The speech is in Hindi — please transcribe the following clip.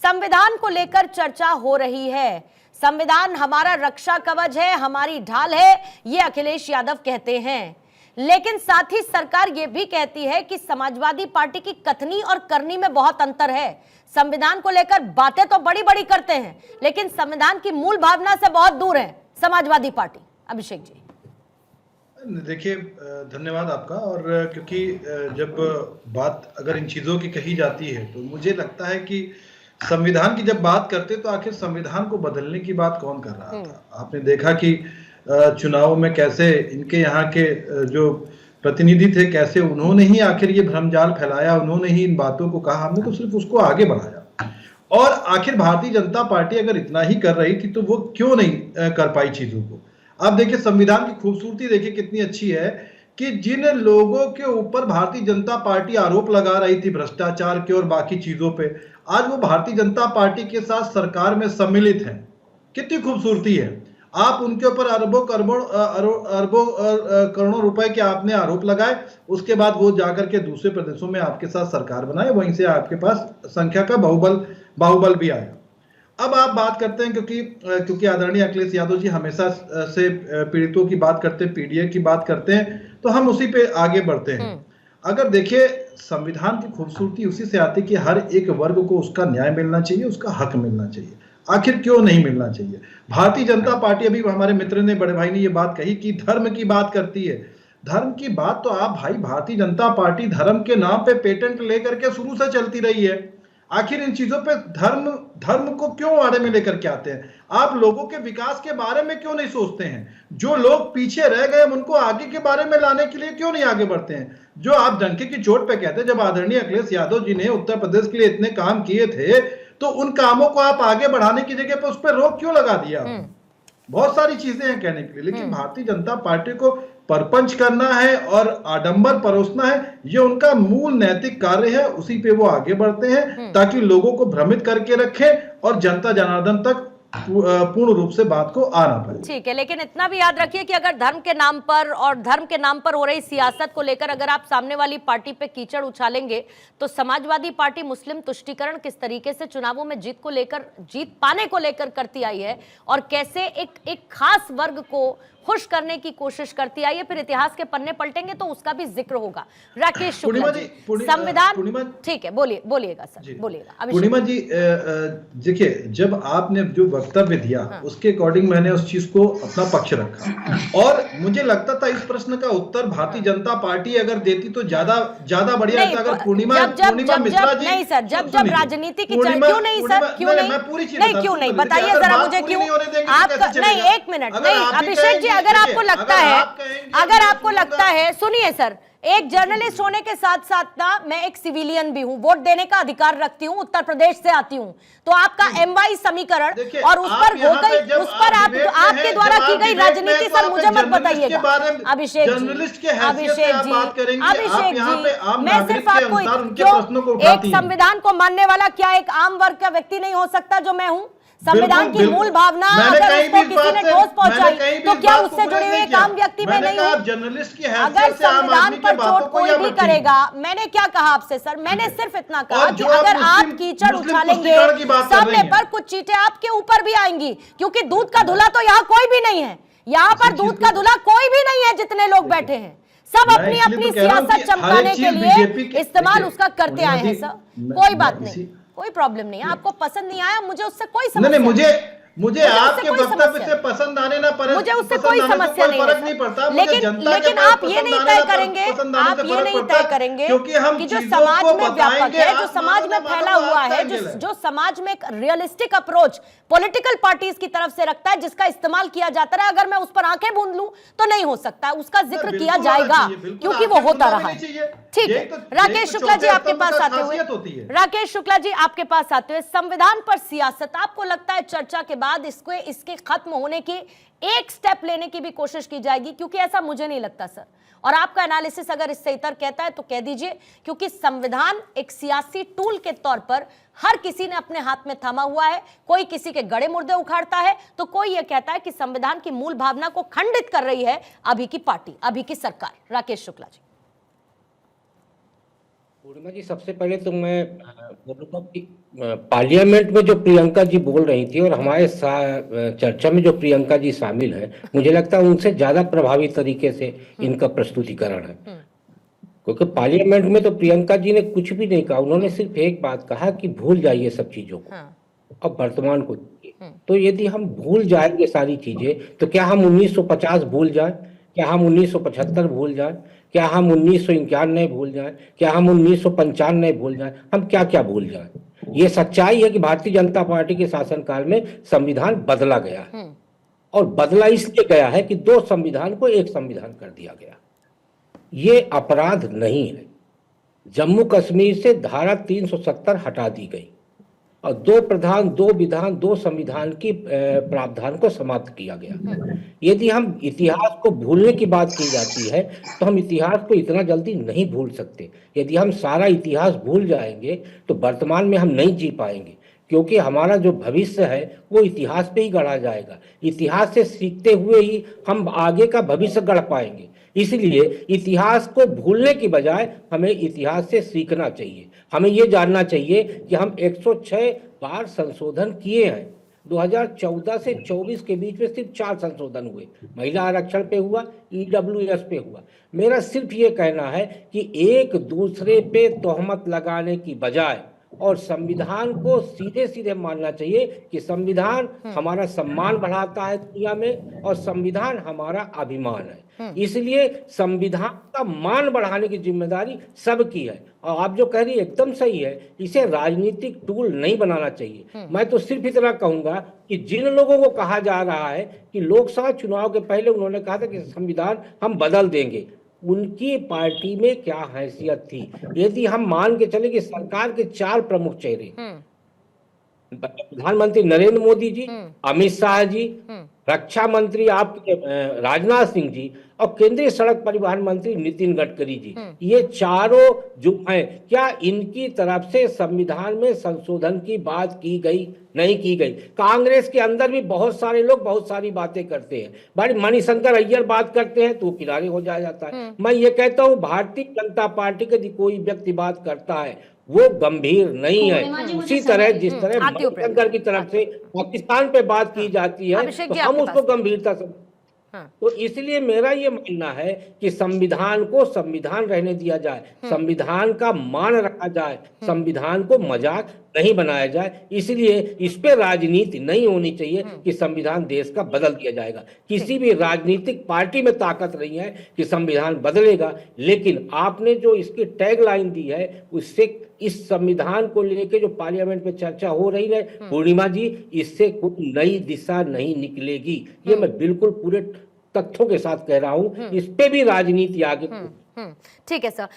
संविधान को लेकर चर्चा हो रही है। संविधान हमारा रक्षा कवच है, हमारी ढाल है, ये अखिलेश यादव कहते हैं। लेकिन साथ ही सरकार ये भी कहती है कि समाजवादी पार्टी की कथनी और करनी में बहुत अंतर है। संविधान को लेकर बातें तो बड़ी बड़ी करते हैं, लेकिन संविधान की मूल भावना से बहुत दूर है समाजवादी पार्टी। अभिषेक जी देखिए, धन्यवाद आपका। और क्योंकि जब बात अगर इन चीजों की कही जाती है तो मुझे लगता है कि संविधान की जब बात करते तो आखिर संविधान को बदलने की बात कौन कर रहा था। आपने देखा कि चुनाव में कैसे इनके यहाँ के जो प्रतिनिधि थे, कैसे उन्होंने ही आखिर ये भ्रमजाल फैलाया, उन्होंने ही इन बातों को कहा, हमने तो सिर्फ उसको आगे बढ़ाया। और आखिर भारतीय जनता पार्टी अगर इतना ही कर रही थी तो वो क्यों नहीं कर पाई चीजों को। अब देखिए, संविधान की खूबसूरती देखिए कितनी अच्छी है कि जिन लोगों के ऊपर भारतीय जनता पार्टी आरोप लगा रही थी भ्रष्टाचार के और बाकी चीजों पे, आज वो भारतीय जनता पार्टी के साथ सरकार में सम्मिलित हैं। कितनी खूबसूरती है। आप उनके ऊपर अरबों करोड़ों रुपए के आपने आरोप लगाए, उसके बाद वो जाकर के दूसरे प्रदेशों में आपके साथ सरकार बनाए, वहीं से आपके पास संख्या का बाहुबल भी आया। अब आप बात करते हैं क्योंकि आदरणीय अखिलेश यादव जी हमेशा से पीड़ितों की बात करते हैं, पीडीए की बात करते हैं, तो हम उसी पे आगे बढ़ते हैं। अगर देखिए, संविधान की खूबसूरती उसी से आती है कि हर एक वर्ग को उसका न्याय मिलना चाहिए, उसका हक मिलना चाहिए। आखिर क्यों नहीं मिलना चाहिए। भारतीय जनता पार्टी, अभी हमारे मित्र ने, बड़े भाई ने ये बात कही कि धर्म की बात करती है। धर्म की बात तो आप भाई, भारतीय जनता पार्टी धर्म के नाम पे पेटेंट लेकर के शुरू से चलती रही है। आखिर इन चीजों पे धर्म को क्यों आड़े में लेकर के आते हैं। आप लोगों के विकास के बारे में क्यों नहीं सोचते हैं। जो लोग पीछे रह गए उनको आगे के बारे में लाने के लिए क्यों नहीं आगे बढ़ते हैं। जो आप डंके की चोट पे कहते हैं, जब आदरणीय अखिलेश यादव जी ने उत्तर प्रदेश के लिए इतने काम किए थे तो उन कामों को आप आगे बढ़ाने की जगह पर उस पर रोक क्यों लगा दिया। बहुत सारी चीजें हैं कहने के लिए, लेकिन भारतीय जनता पार्टी को परपंच करना है और आडंबर परोसना है, ये उनका मूल नैतिक कार्य है। उसी पे वो आगे बढ़ते हैं ताकि लोगों को भ्रमित करके रखें और जनता जनार्दन तक पूर्ण रूप से बात को आना पाए। ठीक है, लेकिन इतना भी याद रखिए कि अगर धर्म के नाम पर हो रही सियासत को लेकर अगर आप सामने वाली पार्टी पे कीचड़ उछालेंगे तो समाजवादी पार्टी मुस्लिम तुष्टीकरण किस तरीके से चुनावों में जीत पाने को लेकर करती आई है और कैसे एक खास वर्ग को खुश करने की कोशिश करती आई है, फिर इतिहास के पन्ने पलटेंगे तो उसका भी जिक्र होगा। राकेश शुक्ला जी, संविधान, ठीक है, बोलिएगा सर, बोलिएगा। पूर्णिमा जी, देखिए, जब आपने जो वक्तव्य दिया उसके अकॉर्डिंग मैंने उस चीज को अपना पक्ष रखा और मुझे लगता था इस प्रश्न का उत्तर भारतीय जनता पार्टी अगर देती तो ज्यादा बढ़िया रहता। अगर पूर्णिमा मिश्रा जी, नहीं सर, जब राजनीति की चर्चा, क्यों नहीं सर, क्यों नहीं, बताइए जरा मुझे क्यों आप नहीं, एक मिनट नहीं अभिषेक जी, अगर आपको लगता है, सुनिए सर, एक जर्नलिस्ट होने के साथ साथ ना मैं एक सिविलियन भी हूं, वोट देने का अधिकार रखती हूं, उत्तर प्रदेश से आती हूं, तो आपका MY समीकरण और उस पर आपके द्वारा की गई राजनीति सर मुझे मत बताइएगा। अभिषेक जी, मैं सिर्फ आपको एक संविधान को मानने वाला क्या एक आम वर्ग का व्यक्ति नहीं हो सकता जो मैं हूं। संविधान की मूल भावना अगर उसको किसी ने ठोस पहुंचाई तो क्या उससे जुड़े हुए एक आम व्यक्ति में नहीं हूं। अगर संविधान पर चोट कोई भी करेगा, मैंने क्या कहा आपसे सर, मैंने सिर्फ इतना कहा कि अगर आप कीचड़ उछालेंगे सामने पर कुछ चीटें आपके ऊपर भी आएंगी, क्योंकि दूध का धुला तो यहाँ कोई भी नहीं है। यहाँ पर दूध का धुला कोई भी नहीं है, जितने लोग बैठे हैं सब अपनी अपनी सियासत चमकाने के लिए इस्तेमाल उसका करते आए हैं सर। कोई बात नहीं, कोई प्रॉब्लम नहीं है। आपको पसंद नहीं आया, मुझे उससे कोई समस्या नहीं। मुझे आपके वक्तव्य से पसंद आने ना पड़े, मुझे उससे कोई समस्या नहीं पड़ता। लेकिन आप ये नहीं तय करेंगे कि जो समाज में व्यापक है, जो समाज में फैला हुआ है, जो समाज में एक रियलिस्टिक अप्रोच पॉलिटिकल पार्टीज की तरफ से रखता है, जिसका इस्तेमाल किया जाता है, अगर मैं उस पर आंखें बूंद लूं तो नहीं हो सकता, उसका जिक्र किया जाएगा क्योंकि वो होता रहा है। ठीक है, राकेश शुक्ला जी आपके पास आते हुए, संविधान पर सियासत, आपको लगता है चर्चा के बाद इसके खत्म होने की एक स्टेप लेने की भी कोशिश की जाएगी? क्योंकि ऐसा मुझे नहीं लगता सर, और आपका एनालिसिस अगर इससे इतर कहता है तो कह दीजिए, क्योंकि संविधान एक सियासी टूल के तौर पर हर किसी ने अपने हाथ में थामा हुआ है। कोई किसी के गड़े मुर्दे उखाड़ता है तो कोई यह कहता है कि संविधान की मूल भावना को खंडित कर रही है अभी की पार्टी, अभी की सरकार। राकेश शुक्ला जी, पूर्णिमा जी, सबसे पहले तो मैं बोलूँगा कि पार्लियामेंट में जो प्रियंका जी बोल रही थी और हमारे चर्चा में जो प्रियंका जी शामिल है, मुझे लगता है उनसे ज्यादा प्रभावी तरीके से इनका प्रस्तुतिकरण है। क्योंकि पार्लियामेंट में तो प्रियंका जी ने कुछ भी नहीं कहा, उन्होंने सिर्फ एक बात कहा कि भूल जाइए सब चीजों को, अब वर्तमान को देखिए। तो यदि हम भूल जाएंगे सारी चीजें, तो क्या हम 1950 भूल जाए, क्या हम 1975 भूल जाए, क्या हम 1991 भूल जाए, क्या हम 1995 भूल जाए, हम क्या क्या भूल जाए? ये सच्चाई है कि भारतीय जनता पार्टी के शासनकाल में संविधान बदला गया है, और बदला इसलिए गया है कि दो संविधान को एक संविधान कर दिया गया। ये अपराध नहीं है। जम्मू कश्मीर से धारा 370 हटा दी गई और दो प्रधान, दो विधान, दो संविधान की प्रावधान को समाप्त किया गया। यदि हम इतिहास को भूलने की बात की जाती है, तो हम इतिहास को इतना जल्दी नहीं भूल सकते। यदि हम सारा इतिहास भूल जाएंगे तो वर्तमान में हम नहीं जी पाएंगे, क्योंकि हमारा जो भविष्य है वो इतिहास पे ही गढ़ा जाएगा। इतिहास से सीखते हुए ही हम आगे का भविष्य गढ़ पाएंगे। इसलिए इतिहास को भूलने की बजाय हमें इतिहास से सीखना चाहिए। हमें ये जानना चाहिए कि हम 106 बार संशोधन किए हैं। 2014 से 24 के बीच में सिर्फ 4 संशोधन हुए। महिला आरक्षण पे हुआ, EWS पे हुआ। मेरा सिर्फ ये कहना है कि एक दूसरे पे तोहमत लगाने की बजाय और संविधान को सीधे सीधे मानना चाहिए कि संविधान हमारा सम्मान बढ़ाता है दुनिया में, और संविधान हमारा अभिमान है। इसलिए संविधान का मान बढ़ाने की जिम्मेदारी सबकी है। और आप जो कह रही है एकदम सही है, इसे राजनीतिक टूल नहीं बनाना चाहिए। मैं तो सिर्फ इतना कहूंगा कि जिन लोगों को कहा जा रहा है कि लोकसभा चुनाव के पहले उन्होंने कहा था कि संविधान हम बदल देंगे, उनकी पार्टी में क्या हैसियत थी? यदि हम मान के चले कि सरकार के 4 प्रमुख चेहरे, प्रधानमंत्री नरेंद्र मोदी जी, अमित शाह जी, रक्षा मंत्री आपके राजनाथ सिंह जी, और केंद्रीय सड़क परिवहन मंत्री नितिन गडकरी जी, ये चारों जो हैं, क्या इनकी तरफ से संविधान में संशोधन की बात की गई? नहीं की गई। कांग्रेस के अंदर भी बहुत सारे लोग बहुत सारी बातें करते हैं। भाई मणिशंकर अय्यर बात करते हैं तो किनारे हो जाता है। मैं ये कहता हूँ भारतीय जनता पार्टी के यदि कोई व्यक्ति बात करता है वो गंभीर नहीं है। उसी तरह जिस तरह मणिशंकर की तरफ से पाकिस्तान पे बात की जाती है तो हम उसको गंभीरता से। तो इसलिए मेरा ये मानना है कि संविधान को संविधान रहने दिया जाए, संविधान का मान रखा जाए, संविधान को मजाक नहीं बनाया जाए। इसलिए इस पे राजनीति नहीं होनी चाहिए कि संविधान देश का बदल दिया जाएगा। किसी भी राजनीतिक पार्टी में ताकत नहीं है कि संविधान बदलेगा। लेकिन आपने जो इसकी टैगलाइन दी है, उससे इस संविधान को लेकर जो पार्लियामेंट में चर्चा हो रही है पूर्णिमा जी, इससे कोई नई दिशा नहीं निकलेगी। ये मैं बिल्कुल पूरे तथ्यों के साथ कह रहा हूं। इस पे भी राजनीति आगे। ठीक है सर।